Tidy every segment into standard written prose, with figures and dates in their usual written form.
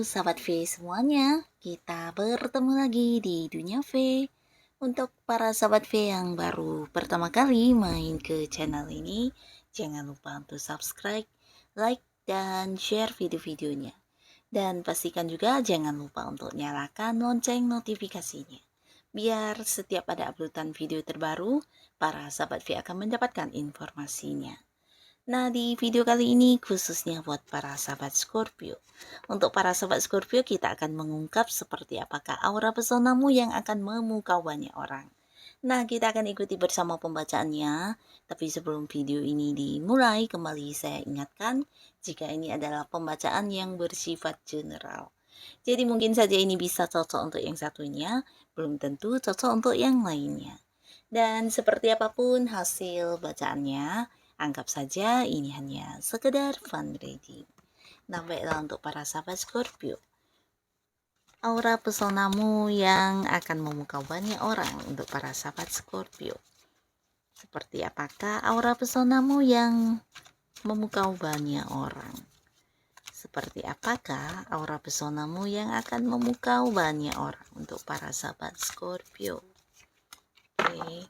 sahabat V semuanya, kita bertemu lagi di Dunia V. Untuk para sahabat V yang baru pertama kali main ke channel ini, jangan lupa untuk subscribe, like, dan share video-videonya. Dan pastikan juga jangan lupa untuk nyalakan lonceng notifikasinya. Biar setiap ada uploadan video terbaru, para sahabat V akan mendapatkan informasinya. Nah, di video kali ini khususnya buat para sahabat Scorpio. Untuk para sahabat Scorpio, kita akan mengungkap seperti apakah aura pesonamu yang akan memukau banyak orang. Nah, kita akan ikuti bersama pembacaannya. Tapi sebelum video ini dimulai, kembali saya ingatkan jika ini adalah pembacaan yang bersifat general. Jadi mungkin saja ini bisa cocok untuk yang satunya, belum tentu cocok untuk yang lainnya. Dan seperti apapun hasil bacaannya, anggap saja ini hanya sekedar fun reading. Nah, baiklah untuk para sahabat Scorpio. Aura pesonamu yang akan memukau banyak orang untuk para sahabat Scorpio. Seperti apakah aura pesonamu yang memukau banyak orang? Seperti apakah aura pesonamu yang akan memukau banyak orang untuk para sahabat Scorpio? Oke.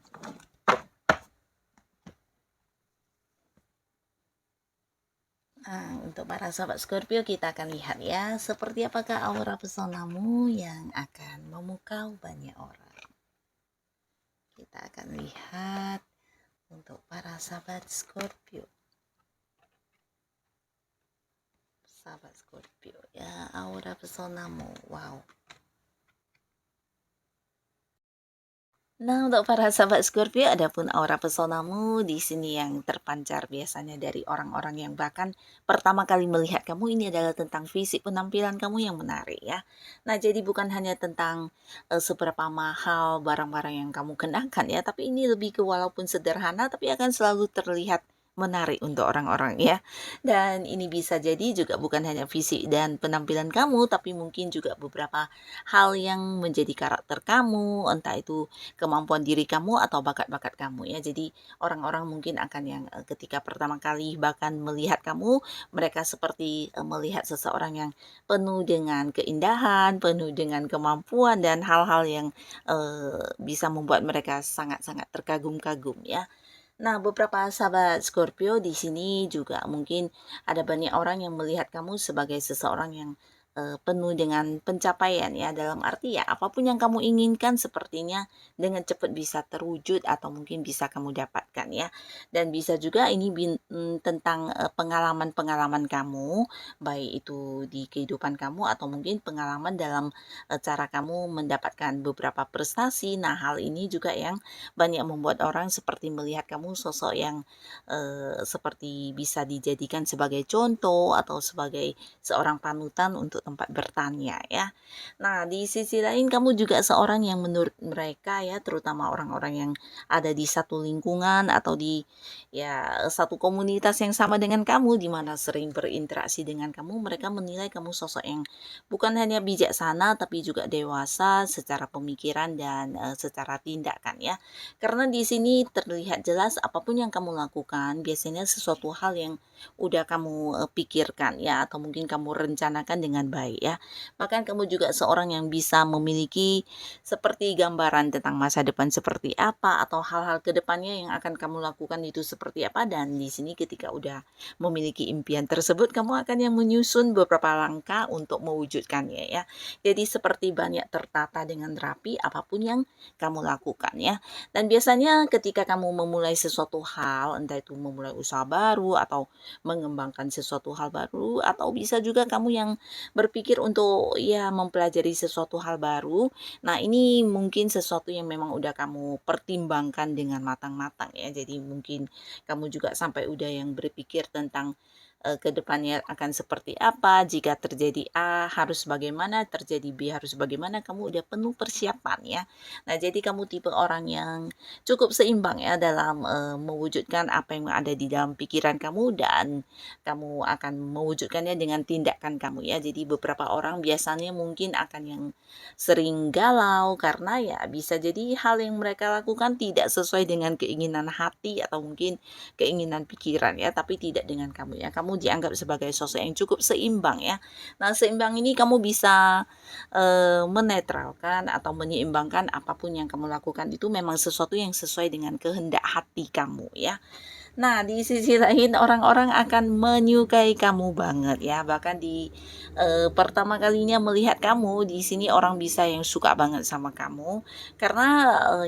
Nah, untuk para sahabat Scorpio kita akan lihat ya, seperti apakah aura pesonamu yang akan memukau banyak orang. Kita akan lihat untuk para sahabat Scorpio. Sahabat Scorpio ya, aura pesonamu. Wow. Nah, untuk para sahabat Scorpio, adapun aura pesonamu di sini yang terpancar biasanya dari orang-orang yang bahkan pertama kali melihat kamu ini adalah tentang fisik penampilan kamu yang menarik ya. Nah, jadi bukan hanya tentang seberapa mahal barang-barang yang kamu kenakan ya, tapi ini lebih ke walaupun sederhana tapi akan selalu terlihat menarik untuk orang-orang ya. Dan ini bisa jadi juga bukan hanya fisik dan penampilan kamu, tapi mungkin juga beberapa hal yang menjadi karakter kamu, entah itu kemampuan diri kamu atau bakat-bakat kamu ya. Jadi orang-orang mungkin akan yang ketika pertama kali bahkan melihat kamu, mereka seperti melihat seseorang yang penuh dengan keindahan, penuh dengan kemampuan dan hal-hal yang bisa membuat mereka sangat-sangat terkagum-kagum ya. Nah, beberapa sahabat Scorpio di sini juga mungkin ada banyak orang yang melihat kamu sebagai seseorang yang penuh dengan pencapaian ya, dalam arti ya apapun yang kamu inginkan sepertinya dengan cepat bisa terwujud atau mungkin bisa kamu dapatkan ya. Dan bisa juga ini tentang pengalaman-pengalaman kamu, baik itu di kehidupan kamu atau mungkin pengalaman dalam cara kamu mendapatkan beberapa prestasi. Nah, hal ini juga yang banyak membuat orang seperti melihat kamu sosok yang seperti bisa dijadikan sebagai contoh atau sebagai seorang panutan untuk tempat bertanya ya. Nah, di sisi lain kamu juga seorang yang menurut mereka ya, terutama orang-orang yang ada di satu lingkungan atau di ya satu komunitas yang sama dengan kamu di mana sering berinteraksi dengan kamu, mereka menilai kamu sosok yang bukan hanya bijaksana tapi juga dewasa secara pemikiran dan secara tindakan ya. Karena di sini terlihat jelas apapun yang kamu lakukan biasanya sesuatu hal yang udah kamu pikirkan ya, atau mungkin kamu rencanakan dengan baik ya. Bahkan kamu juga seorang yang bisa memiliki seperti gambaran tentang masa depan seperti apa atau hal-hal kedepannya yang akan kamu lakukan itu seperti apa, dan di sini ketika udah memiliki impian tersebut kamu akan yang menyusun beberapa langkah untuk mewujudkannya ya. Jadi seperti banyak tertata dengan rapi apapun yang kamu lakukan ya. Dan biasanya ketika kamu memulai sesuatu hal, entah itu memulai usaha baru atau mengembangkan sesuatu hal baru, atau bisa juga kamu yang berpikir untuk ya mempelajari sesuatu hal baru. Nah, ini mungkin sesuatu yang memang udah kamu pertimbangkan dengan matang-matang ya. Jadi mungkin kamu juga sampai udah yang berpikir tentang ke depannya akan seperti apa, jika terjadi A harus bagaimana, terjadi B harus bagaimana, kamu udah penuh persiapan ya. Nah, jadi kamu tipe orang yang cukup seimbang ya dalam mewujudkan apa yang ada di dalam pikiran kamu, dan kamu akan mewujudkannya dengan tindakan kamu ya. Jadi beberapa orang biasanya mungkin akan yang sering galau karena ya bisa jadi hal yang mereka lakukan tidak sesuai dengan keinginan hati atau mungkin keinginan pikiran ya, tapi tidak dengan kamu ya. Kamu kamu dianggap sebagai sosok yang cukup seimbang ya. Nah, seimbang ini kamu bisa menetralkan atau menyeimbangkan apapun yang kamu lakukan itu memang sesuatu yang sesuai dengan kehendak hati kamu ya. Nah, di sisi lain orang-orang akan menyukai kamu banget ya. Bahkan di pertama kalinya melihat kamu, di sini orang bisa yang suka banget sama kamu karena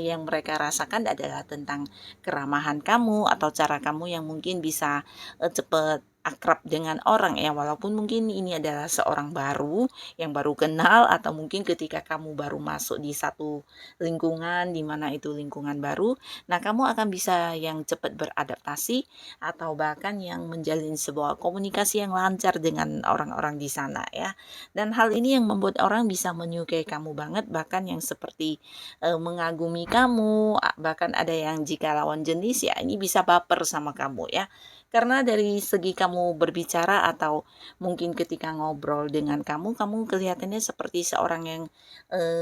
yang mereka rasakan adalah tentang keramahan kamu atau cara kamu yang mungkin bisa cepat akrab dengan orang ya, walaupun mungkin ini adalah seorang baru yang baru kenal atau mungkin ketika kamu baru masuk di satu lingkungan di mana itu lingkungan baru. Nah, kamu akan bisa yang cepat beradaptasi atau bahkan yang menjalin sebuah komunikasi yang lancar dengan orang-orang di sana ya. Dan hal ini yang membuat orang bisa menyukai kamu banget, bahkan yang seperti mengagumi kamu, bahkan ada yang jika lawan jenis ya ini bisa baper sama kamu ya. Karena dari segi kamu berbicara atau mungkin ketika ngobrol dengan kamu, kamu kelihatannya seperti seorang yang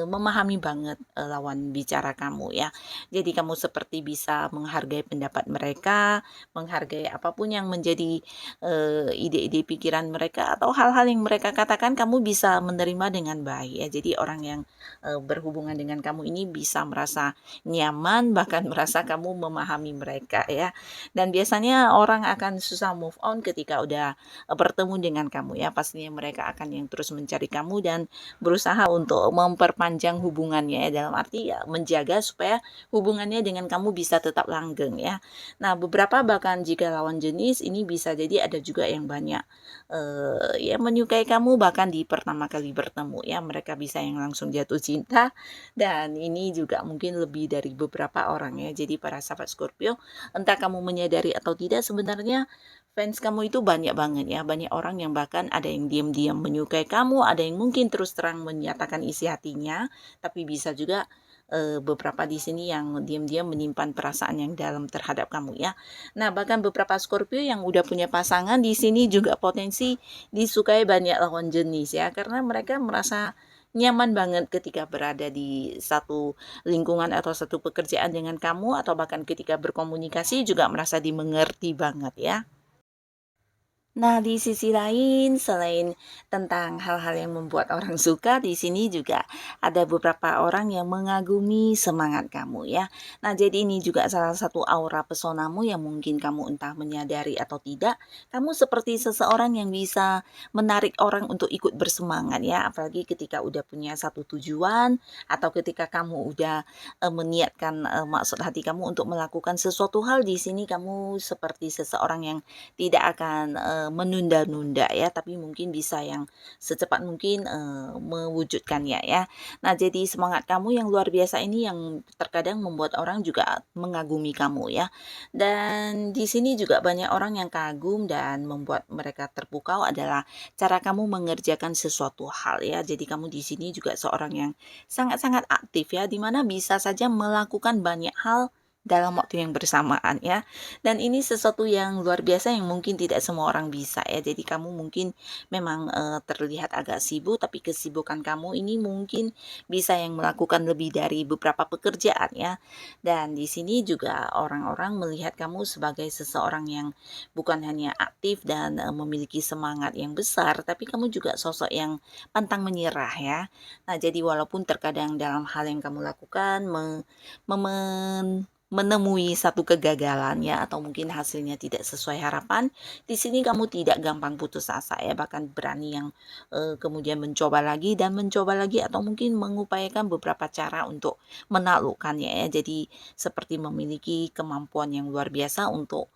memahami banget lawan bicara kamu ya. Jadi kamu seperti bisa menghargai pendapat mereka, menghargai apapun yang menjadi ide-ide pikiran mereka atau hal-hal yang mereka katakan kamu bisa menerima dengan baik ya. Jadi orang yang berhubungan dengan kamu ini bisa merasa nyaman bahkan merasa kamu memahami mereka ya. Dan biasanya orang akan susah move on ketika udah bertemu dengan kamu ya. Pastinya mereka akan yang terus mencari kamu dan berusaha untuk memperpanjang hubungannya ya, dalam arti ya menjaga supaya hubungannya dengan kamu bisa tetap langgeng ya. Nah, beberapa bahkan jika lawan jenis ini bisa jadi ada juga yang banyak ya menyukai kamu bahkan di pertama kali bertemu ya. Mereka bisa yang langsung jatuh cinta dan ini juga mungkin lebih dari beberapa orang ya. Jadi para sahabat Scorpio, entah kamu menyadari atau tidak, sebenarnya fans kamu itu banyak banget ya. Banyak orang yang bahkan ada yang diam-diam menyukai kamu, ada yang mungkin terus terang menyatakan isi hatinya, tapi bisa juga beberapa di sini yang diam-diam menyimpan perasaan yang dalam terhadap kamu ya. Nah, bahkan beberapa Scorpio yang udah punya pasangan di sini juga potensi disukai banyak lawan jenis ya, karena mereka merasa nyaman banget ketika berada di satu lingkungan atau satu pekerjaan dengan kamu atau bahkan ketika berkomunikasi juga merasa dimengerti banget ya. Nah, di sisi lain, selain tentang hal-hal yang membuat orang suka, di sini juga ada beberapa orang yang mengagumi semangat kamu ya. Nah, jadi ini juga salah satu aura pesonamu yang mungkin kamu entah menyadari atau tidak, kamu seperti seseorang yang bisa menarik orang untuk ikut bersemangat ya, apalagi ketika udah punya satu tujuan atau ketika kamu udah meniatkan maksud hati kamu untuk melakukan sesuatu hal. Di sini kamu seperti seseorang yang tidak akan menunda-nunda ya, tapi mungkin bisa yang secepat mungkin mewujudkannya ya. Nah, jadi semangat kamu yang luar biasa ini yang terkadang membuat orang juga mengagumi kamu ya. Dan di sini juga banyak orang yang kagum dan membuat mereka terpukau adalah cara kamu mengerjakan sesuatu hal ya. Jadi kamu di sini juga seorang yang sangat-sangat aktif ya, dimana bisa saja melakukan banyak hal dalam waktu yang bersamaan ya. Dan ini sesuatu yang luar biasa yang mungkin tidak semua orang bisa ya. Jadi kamu mungkin memang terlihat agak sibuk, tapi kesibukan kamu ini mungkin bisa yang melakukan lebih dari beberapa pekerjaan ya. Dan di sini juga orang-orang melihat kamu sebagai seseorang yang bukan hanya aktif dan memiliki semangat yang besar, tapi kamu juga sosok yang pantang menyerah ya. Nah, jadi walaupun terkadang dalam hal yang kamu lakukan menemui satu kegagalan ya atau mungkin hasilnya tidak sesuai harapan, di sini kamu tidak gampang putus asa ya, bahkan berani yang kemudian mencoba lagi dan mencoba lagi atau mungkin mengupayakan beberapa cara untuk menaklukkannya ya. Jadi seperti memiliki kemampuan yang luar biasa untuk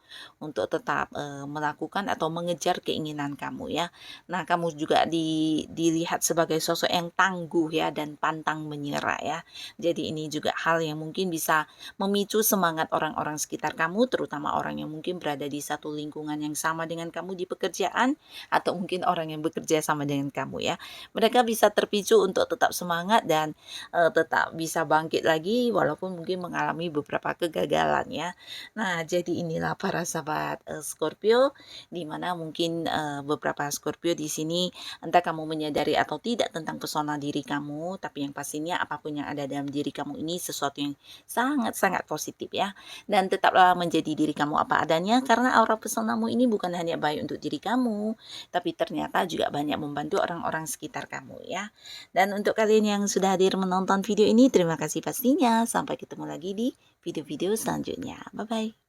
tetap melakukan atau mengejar keinginan kamu ya. Nah, kamu juga dilihat sebagai sosok yang tangguh ya dan pantang menyerah ya. Jadi ini juga hal yang mungkin bisa memicu semangat orang-orang sekitar kamu, terutama orang yang mungkin berada di satu lingkungan yang sama dengan kamu di pekerjaan atau mungkin orang yang bekerja sama dengan kamu ya. Mereka bisa terpicu untuk tetap semangat dan tetap bisa bangkit lagi walaupun mungkin mengalami beberapa kegagalan ya. Nah, jadi inilah para para sahabat Scorpio, di mana mungkin beberapa Scorpio di sini entah kamu menyadari atau tidak tentang pesona diri kamu, tapi yang pastinya apapun yang ada dalam diri kamu ini sesuatu yang sangat-sangat positif ya. Dan tetaplah menjadi diri kamu apa adanya karena aura pesonamu ini bukan hanya baik untuk diri kamu, tapi ternyata juga banyak membantu orang-orang sekitar kamu ya. Dan untuk kalian yang sudah hadir menonton video ini, terima kasih pastinya. Sampai ketemu lagi di video-video selanjutnya. Bye-bye.